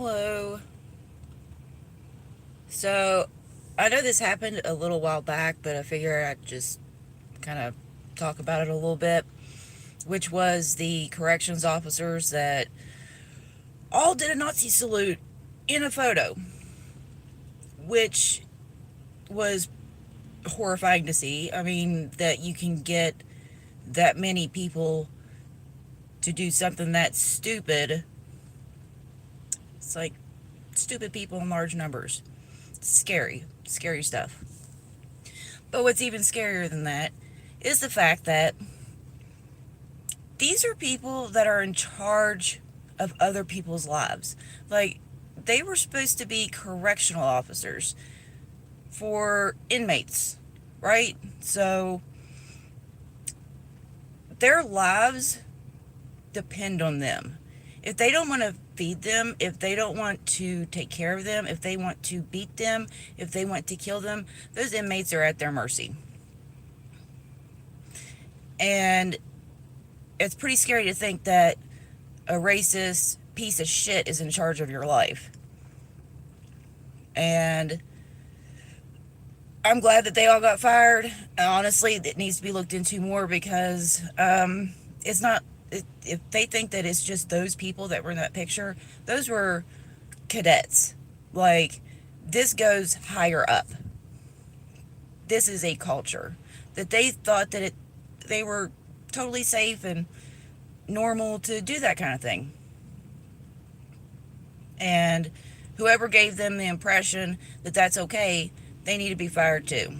Hello. So, I know this happened a little while back, but I figure I'd just kind of talk about it a little bit, which was the corrections officers that all did a Nazi salute in a photo, which was horrifying to see. I mean, that you can get that many people to do something that stupid. It's like stupid people in large numbers. Scary, scary stuff. But what's even scarier than that is the fact that these are people that are in charge of other people's lives. Like, they were supposed to be correctional officers for inmates, right? So, their lives depend on them. If they don't want to feed them, if they don't want to take care of them, if they want to beat them, if they want to kill them, those inmates are at their mercy. And it's pretty scary to think that a racist piece of shit is in charge of your life. And I'm glad that they all got fired. And honestly, it needs to be looked into more because it's not. If they think that it's just those people that were in that picture, those were cadets. Like, this goes higher up. This is a culture that they thought that they were totally safe and normal to do that kind of thing. And whoever gave them the impression that that's okay, they need to be fired too.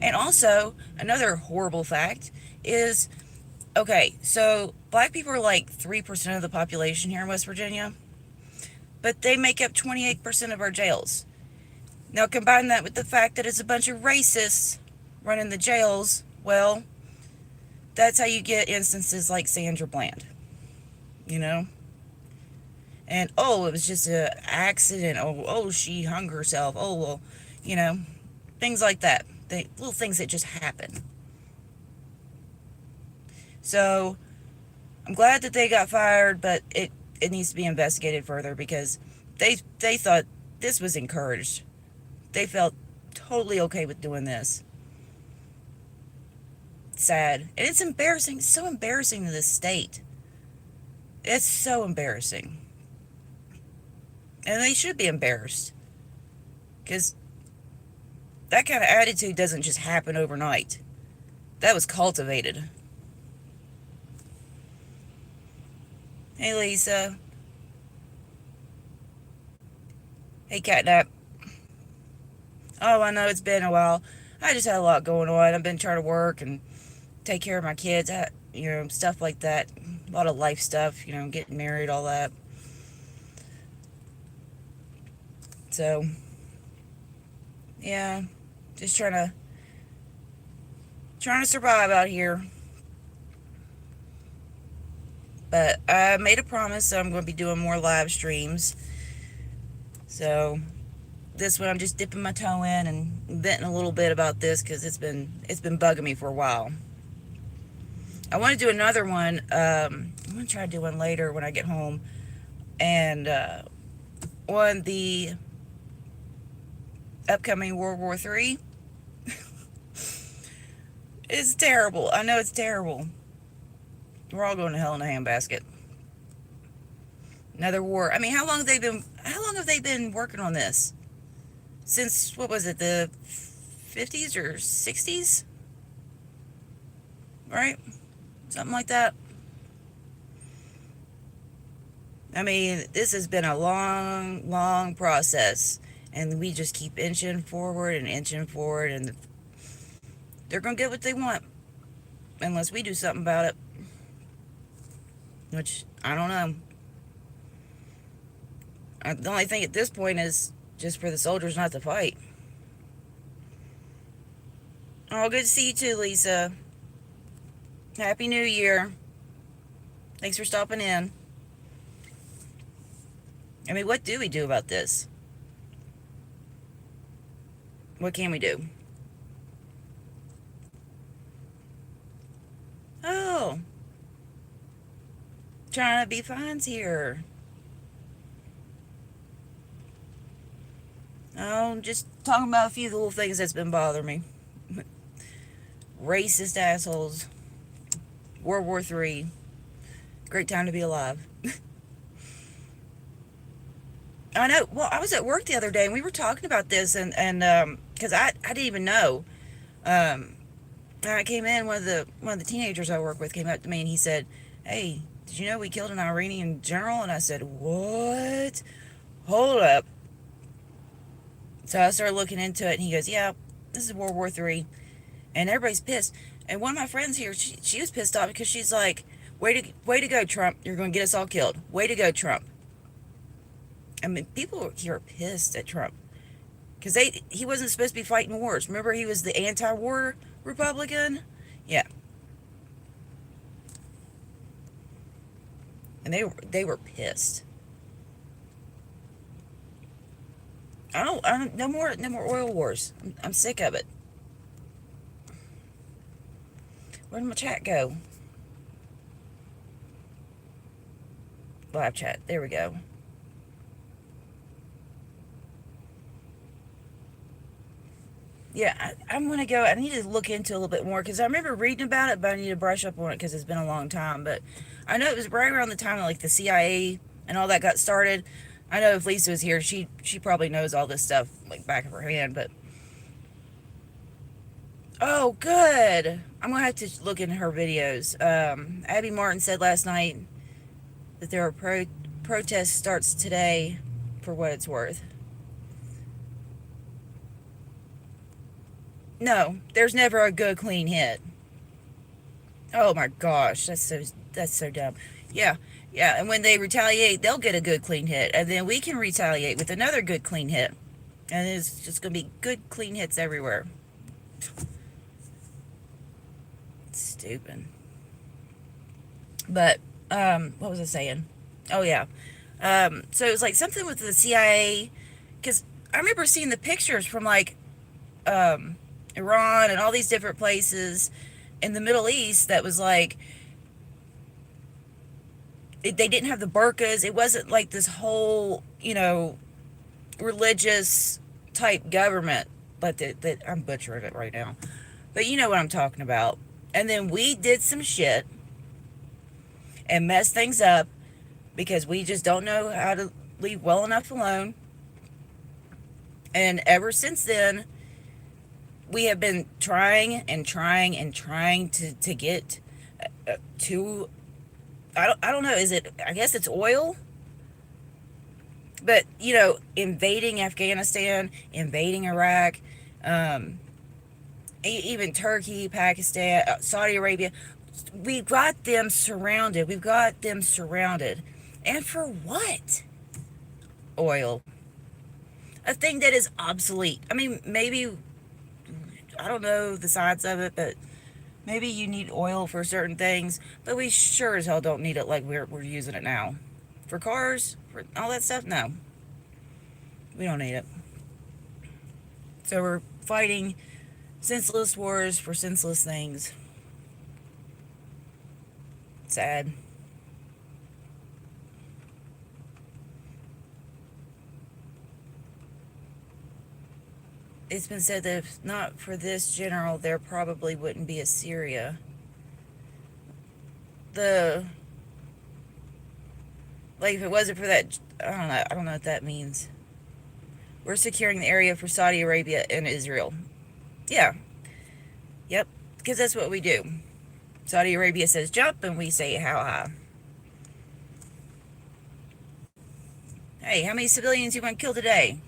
And also, another horrible fact is, okay, so black people are like 3% of the population here in West Virginia, but they make up 28% of our jails. Now, combine that with the fact that it's a bunch of racists running the jails, well, that's how you get instances like Sandra Bland, you know? And, oh, it was just an accident. Oh, she hung herself. Oh, well, you know, things like that. Little things that just happen. So, I'm glad that they got fired, but it needs to be investigated further because they thought this was encouraged. They felt totally okay with doing this. Sad. And it's embarrassing. It's so embarrassing to this state. It's so embarrassing. And they should be embarrassed. Because that kind of attitude doesn't just happen overnight. That was cultivated. Hey, Lisa. Hey, Catnap. Oh, I know it's been a while. I just had a lot going on. I've been trying to work and take care of my kids, stuff like that. A lot of life stuff, getting married, all that. So, yeah, just trying to survive out here. But I made a promise that I'm going to be doing more live streams. So, this one I'm just dipping my toe in and venting a little bit about this because it's been bugging me for a while. I want to do another one. I'm going to try to do one later when I get home. And on the upcoming World War III. It's terrible. I know it's terrible. We're all going to hell in a handbasket. Another war. I mean, how long have they been working on this? Since, what was it, the 50s or 60s? Right? Something like that. I mean, this has been a long, long process. And we just keep inching forward, and they're going to get what they want. Unless we do something about it. Which, I don't know. The only thing at this point is just for the soldiers not to fight. Oh, good to see you too, Lisa. Happy New Year. Thanks for stopping in. I mean, what do we do about this? What can we do? Oh. Trying to be fines here. Oh, just talking about a few little things that's been bothering me. Racist assholes. World War III. Great time to be alive. I know. Well, I was at work the other day and we were talking about this, and because I didn't even know. Um, and I came in. One of the teenagers I work with came up to me and he said, "Hey, did you know we killed an Iranian general?" And I said, "What? Hold up." So I started looking into it, and he goes, "Yeah, this is World War III, and everybody's pissed." And one of my friends here, she was pissed off because she's like, way to go, Trump! You're going to get us all killed. Way to go, Trump!" I mean, people here are pissed at Trump because he wasn't supposed to be fighting wars. Remember, he was the anti-war Republican. Yeah, and they were pissed. No more oil wars. I'm sick of it. Where did my chat go? Live chat. There we go. Yeah, I'm going to go. I need to look into it a little bit more because I remember reading about it, but I need to brush up on it because it's been a long time. But I know it was right around the time that, like, the CIA and all that got started. I know if Lisa was here, she probably knows all this stuff like back of her hand. But oh, good. I'm gonna have to look into her videos. Abby Martin said last night that there are protest starts today, for what it's worth. No, there's never a good clean hit. Oh my gosh, that's so dumb. Yeah, yeah. And when they retaliate, they'll get a good clean hit, and then we can retaliate with another good clean hit, and it's just gonna be good clean hits everywhere. Stupid. But what was I saying? Oh yeah. So it was like something with the CIA, because I remember seeing the pictures from like Iran and all these different places in the Middle East that was like they didn't have the burqas. It wasn't like this whole religious type government, but that I'm butchering it right now. But you know what I'm talking about. And then we did some shit and messed things up because we just don't know how to leave well enough alone. And ever since then, we have been trying and trying and trying to get to, I don't know, I guess it's oil? But, invading Afghanistan, invading Iraq, even Turkey, Pakistan, Saudi Arabia, we've got them surrounded. We've got them surrounded. And for what? Oil. A thing that is obsolete. I mean, maybe, I don't know the sides of it, but maybe you need oil for certain things, but we sure as hell don't need it like we're using it now. For cars, for all that stuff, no. We don't need it. So we're fighting senseless wars for senseless things. Sad. It's been said that if not for this general, there probably wouldn't be a Syria. If it wasn't for that, I don't know what that means. We're securing the area for Saudi Arabia and Israel. Yeah. Yep. Because that's what we do. Saudi Arabia says jump, and we say how high. Hey, how many civilians you want to kill today?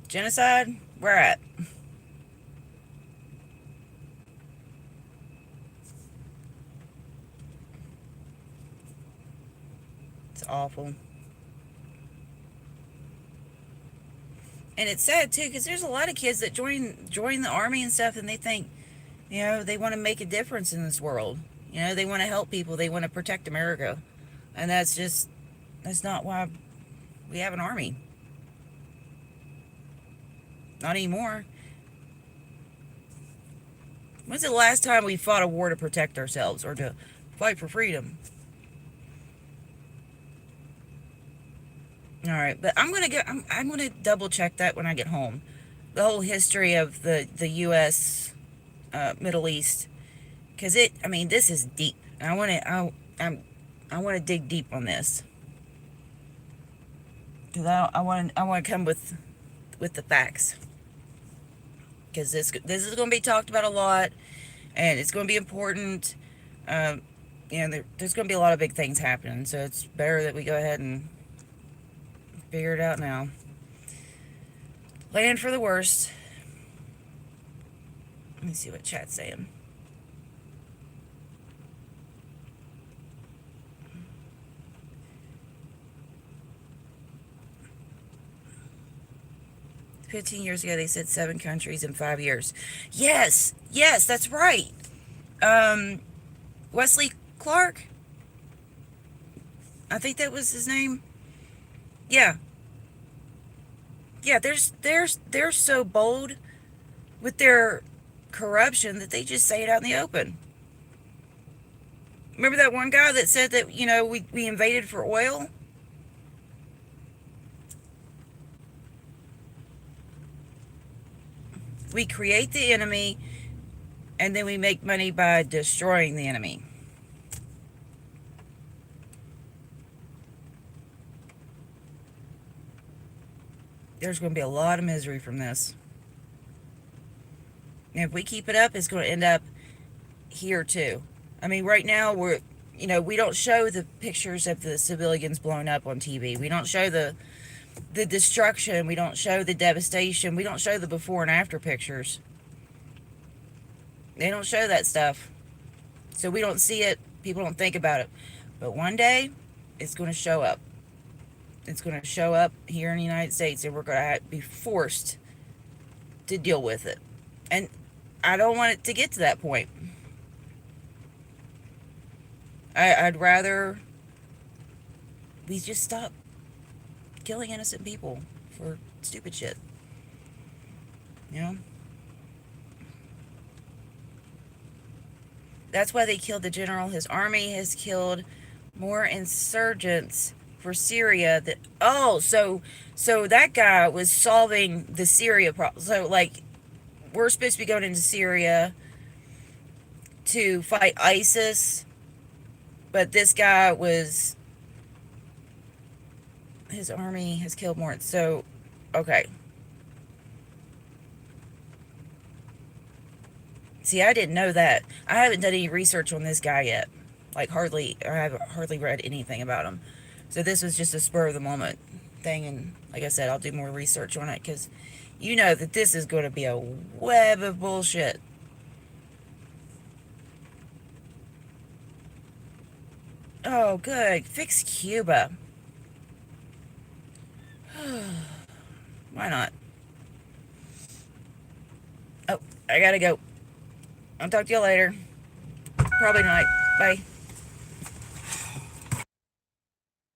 Genocide? Where at? It's awful. And it's sad too, because there's a lot of kids that join the army and stuff, and they think, they want to make a difference in this world. They want to help people. They want to protect America, and that's not why we have an army. Not anymore. When's the last time we fought a war to protect ourselves or to fight for freedom? All right, but I'm gonna double check that when I get home. The whole history of the U.S. Middle East, because I mean, this is deep. I want to dig deep on this because I want to come with the facts, because this is going to be talked about a lot, and it's going to be important. Um, there's going to be a lot of big things happening, so it's better that we go ahead and figure it out now. Plan for the worst. Let me see what chat's saying. "15 years ago, they said 7 countries in 5 years." Yes, that's right. Um, Wesley Clark, I think that was his name. Yeah, yeah. They're so bold with their corruption that they just say it out in the open. Remember that one guy that said that we invaded for oil? We create the enemy, and then we make money by destroying the enemy. There's going to be a lot of misery from this. And if we keep it up, it's going to end up here too. I mean, right now we don't show the pictures of the civilians blown up on TV. We don't show the destruction. We don't show the devastation. We don't show the before and after pictures. They don't show that stuff. So we don't see it. People don't think about it. But one day, it's going to show up. It's going to show up here in the United States, and we're going to be forced to deal with it. And I don't want it to get to that point. I'd rather we just stop killing innocent people for stupid shit. You know? That's why they killed the general. His army has killed more insurgents for Syria that so that guy was solving the Syria problem. So like, we're supposed to be going into Syria to fight ISIS, but this guy was his army has killed more. So okay. See, I didn't know that. I haven't done any research on this guy yet. Like I haven't hardly read anything about him. So this was just a spur of the moment thing, and like I said, I'll do more research on it, because you know that this is going to be a web of bullshit. Oh, good. Fix Cuba. Why not? Oh, I gotta go. I'll talk to you later. Probably not. Bye.